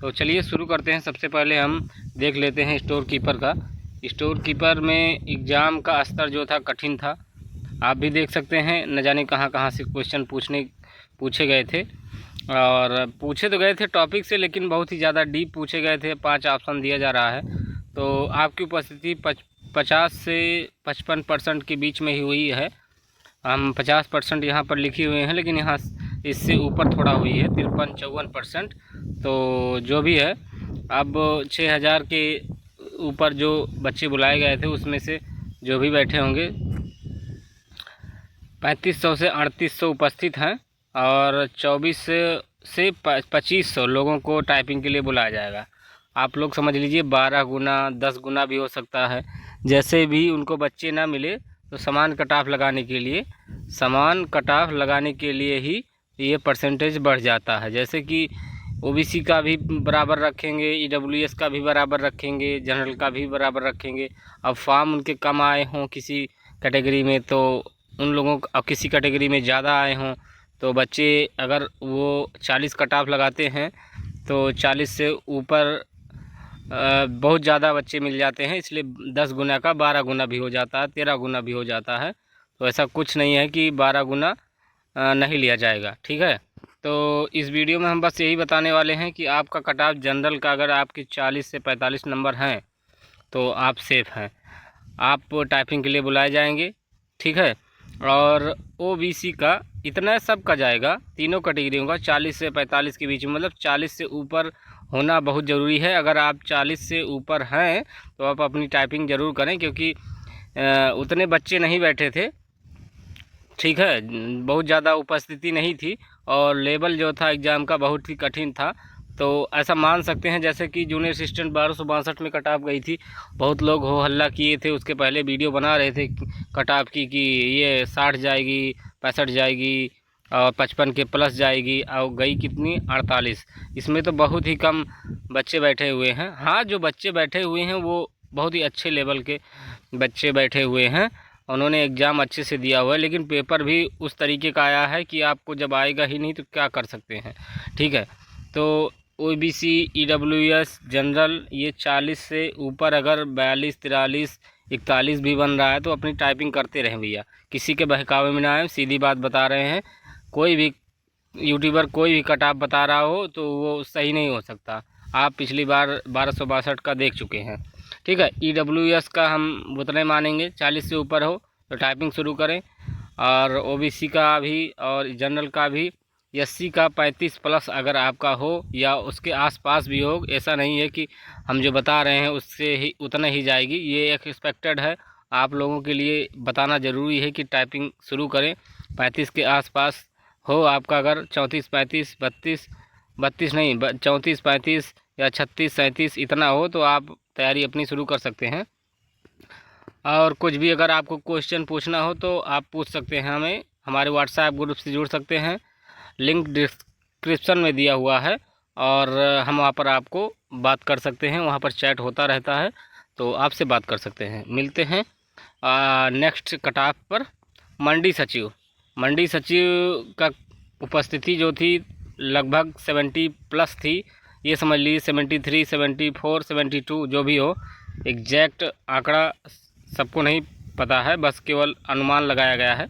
तो चलिए शुरू करते हैं। सबसे पहले हम देख लेते हैं स्टोर कीपर का। स्टोर कीपर में एग्ज़ाम का स्तर जो था कठिन था। आप भी देख सकते हैं, न जाने कहाँ कहाँ से क्वेश्चन पूछे गए थे। और पूछे तो गए थे टॉपिक से, लेकिन बहुत ही ज़्यादा डीप पूछे गए थे। 5 ऑप्शन दिया जा रहा है। तो आपकी उपस्थिति 50 से 55% के बीच में ही हुई है। हम 50% यहाँ पर लिखे हुए हैं, लेकिन यहाँ इससे ऊपर थोड़ा हुई है, 53-54%। तो जो भी है, अब 6000 के ऊपर जो बच्चे बुलाए गए थे उसमें से जो भी बैठे होंगे 3500 से 3800 उपस्थित हैं, और 24 से 2500 लोगों को टाइपिंग के लिए बुलाया जाएगा। आप लोग समझ लीजिए 12 गुना 10 गुना भी हो सकता है। जैसे भी उनको बच्चे ना मिले तो समान कट ऑफ लगाने के लिए ही ये परसेंटेज बढ़ जाता है। जैसे कि ओबीसी का भी बराबर रखेंगे, ईडब्ल्यूएस का भी बराबर रखेंगे, जनरल का भी बराबर रखेंगे। अब फॉर्म उनके कम आए हों किसी कैटेगरी में, तो उन लोगों को, अब किसी कैटेगरी में ज़्यादा आए हों, तो बच्चे अगर वो 40 कट ऑफ लगाते हैं तो 40 से ऊपर बहुत ज़्यादा बच्चे मिल जाते हैं। इसलिए 10 गुना का 12 गुना भी हो जाता है, 13 गुना भी हो जाता है। तो ऐसा कुछ नहीं है कि 12 गुना नहीं लिया जाएगा, ठीक है। तो इस वीडियो में हम बस यही बताने वाले हैं कि आपका कट ऑफ जनरल का अगर आपके 40 से 45 नंबर हैं तो आप सेफ़ हैं, आप टाइपिंग के लिए बुलाए जाएंगे, ठीक है। और ओबीसी का इतना सब का जाएगा, तीनों कैटेगरियों का 40 से 45 के बीच में, मतलब 40 से ऊपर होना बहुत ज़रूरी है। अगर आप 40 से ऊपर हैं तो आप अपनी टाइपिंग ज़रूर करें, क्योंकि उतने बच्चे नहीं बैठे थे, ठीक है। बहुत ज़्यादा उपस्थिति नहीं थी, और लेवल जो था एग्ज़ाम का बहुत ही कठिन था। तो ऐसा मान सकते हैं जैसे कि जूनियर असिस्टेंट 1262 में कट ऑफ गई थी। बहुत लोग हो हल्ला किए थे, उसके पहले वीडियो बना रहे थे कट ऑफ की कि ये 60 जाएगी, 65 जाएगी और 55 के प्लस जाएगी, और गई कितनी 48। इसमें तो बहुत ही कम बच्चे बैठे हुए हैं। हाँ, जो बच्चे बैठे हुए हैं वो बहुत ही अच्छे लेवल के बच्चे बैठे हुए हैं, उन्होंने एग्ज़ाम अच्छे से दिया हुआ है। लेकिन पेपर भी उस तरीके का आया है कि आपको जब आएगा ही नहीं तो क्या कर सकते हैं, ठीक है। तो ओबीसी, ईडब्ल्यूएस, जनरल, ये 40 से ऊपर अगर 42, 43, 41 भी बन रहा है तो अपनी टाइपिंग करते रहें भैया, किसी के बहकावे में ना आए। सीधी बात बता रहे हैं, कोई भी यूट्यूबर कोई भी कट ऑफ बता रहा हो तो वो सही नहीं हो सकता। आप पिछली बार 1262 का देख चुके हैं, ठीक है। ईडब्ल्यूएस का हम उतने मानेंगे, 40 से ऊपर हो तो टाइपिंग शुरू करें। और ओबीसी का भी और जनरल का भी, एससी का 35 प्लस अगर आपका हो या उसके आसपास भी हो, ऐसा नहीं है कि हम जो बता रहे हैं उससे ही उतना ही जाएगी, ये एक एक्सपेक्टेड है। आप लोगों के लिए बताना ज़रूरी है कि टाइपिंग शुरू करें। 35 के आसपास हो आपका, अगर 34, 35, 32 नहीं, 34, 35 या 36, 37 इतना हो तो आप तैयारी अपनी शुरू कर सकते हैं। और कुछ भी अगर आपको क्वेश्चन पूछना हो तो आप पूछ सकते हैं हमें, हमारे व्हाट्सएप ग्रुप से जुड़ सकते हैं, लिंक डिस्क्रिप्शन में दिया हुआ है, और हम वहाँ पर आपको बात कर सकते हैं। वहाँ पर चैट होता रहता है, तो आपसे बात कर सकते हैं। मिलते हैं नेक्स्ट कट ऑफ पर। मंडी सचिव का उपस्थिति जो थी लगभग 70 प्लस थी, ये समझ लीजिए 73, 74, 72 जो भी हो, एग्जैक्ट आंकड़ा सबको नहीं पता है, बस केवल अनुमान लगाया गया है।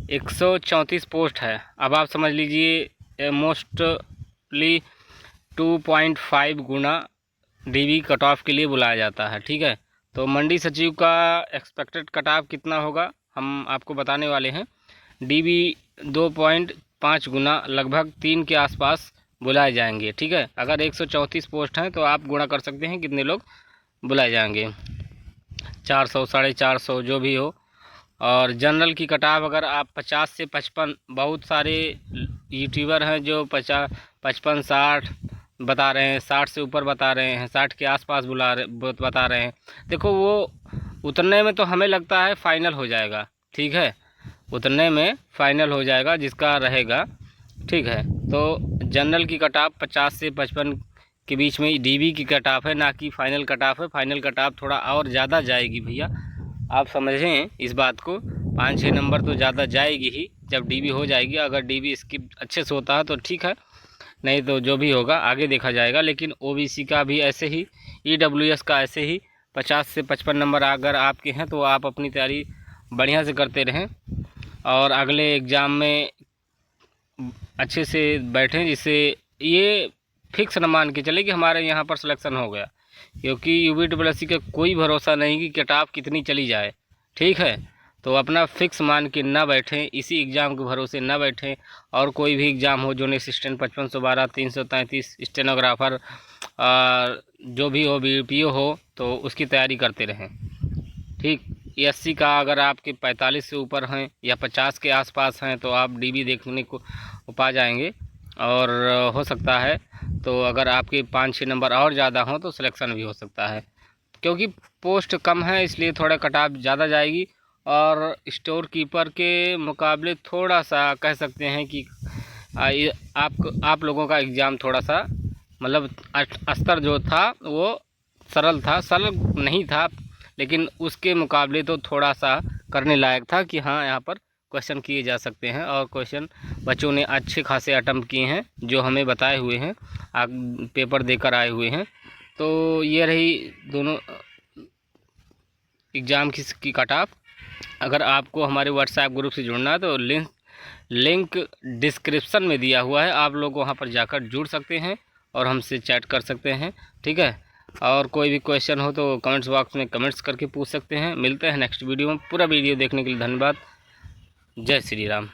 134 पोस्ट है। अब आप समझ लीजिए मोस्टली 2.5 गुना डीबी कट ऑफ के लिए बुलाया जाता है, ठीक है। तो मंडी सचिव का एक्सपेक्टेड कट ऑफ कितना होगा हम आपको बताने वाले हैं। डीबी 2.5 गुना, लगभग 3 के आसपास बुलाए जाएंगे, ठीक है। अगर 134 पोस्ट हैं तो आप गुणा कर सकते हैं कितने लोग बुलाए जाएंगे, 400, 450 जो भी हो। और जनरल की कट ऑफ अगर आप 50 से 55, बहुत सारे यूट्यूबर हैं जो 50, 55, 60 बता रहे हैं, 60 से ऊपर बता रहे हैं, 60 के आसपास बता रहे हैं। देखो वो उतरने में तो हमें लगता है फाइनल हो जाएगा, ठीक है, उतरने में फाइनल हो जाएगा जिसका रहेगा, ठीक है। तो जनरल की कट ऑफ 50 से 55 के बीच में डीबी की कट ऑफ है, ना कि फाइनल कट ऑफ है। फाइनल कट ऑफ थोड़ा और ज़्यादा जाएगी भैया, आप समझें इस बात को। 5-6 नंबर तो ज़्यादा जाएगी ही जब डीबी हो जाएगी। अगर डीबी स्किप अच्छे से होता है तो ठीक है, नहीं तो जो भी होगा आगे देखा जाएगा। लेकिन ओबीसी का भी ऐसे ही, ईडब्ल्यूएस का ऐसे ही 50 से 55 नंबर अगर आपके हैं तो आप अपनी तैयारी बढ़िया से करते रहें और अगले एग्ज़ाम में अच्छे से बैठें, जिससे ये फिक्स न मान के चले कि हमारे यहाँ पर सिलेक्शन हो गया। क्योंकि यूपीएससी का कोई भरोसा नहीं कि कट ऑफ कितनी चली जाए, ठीक है। तो अपना फिक्स मान के ना बैठें, इसी एग्ज़ाम के भरोसे ना बैठें। और कोई भी एग्ज़ाम हो, जो असिस्टेंट 5512, 333, स्टेनोग्राफर, जो भी हो, बीपीओ हो, तो उसकी तैयारी करते रहें, ठीक। एससी का अगर आपके 45 से ऊपर हैं या 50 के आसपास हैं तो आप डीबी देखने को पा जाएंगे। और हो सकता है तो अगर आपके 5-6 नंबर और ज़्यादा हों तो सिलेक्शन भी हो सकता है। क्योंकि पोस्ट कम है इसलिए थोड़ा कट ऑफ ज़्यादा जाएगी। और स्टोर कीपर के मुकाबले थोड़ा सा कह सकते हैं कि आप लोगों का एग्ज़ाम थोड़ा सा मतलब स्तर जो था वो सरल नहीं था, लेकिन उसके मुकाबले तो थोड़ा सा करने लायक था कि हाँ यहाँ पर क्वेश्चन किए जा सकते हैं। और क्वेश्चन बच्चों ने अच्छे खासे अटेम्प्ट किए हैं, जो हमें बताए हुए हैं, पेपर देकर आए हुए हैं। तो ये रही दोनों एग्ज़ाम की कट ऑफ। अगर आपको हमारे व्हाट्सएप ग्रुप से जुड़ना है तो लिंक डिस्क्रिप्शन में दिया हुआ है, आप लोग वहाँ पर जाकर जुड़ सकते हैं और हमसे चैट कर सकते हैं, ठीक है। और कोई भी क्वेश्चन हो तो कमेंट्स बॉक्स में कमेंट्स करके पूछ सकते हैं। मिलते हैं नेक्स्ट वीडियो में। पूरा वीडियो देखने के लिए धन्यवाद। जय श्री राम।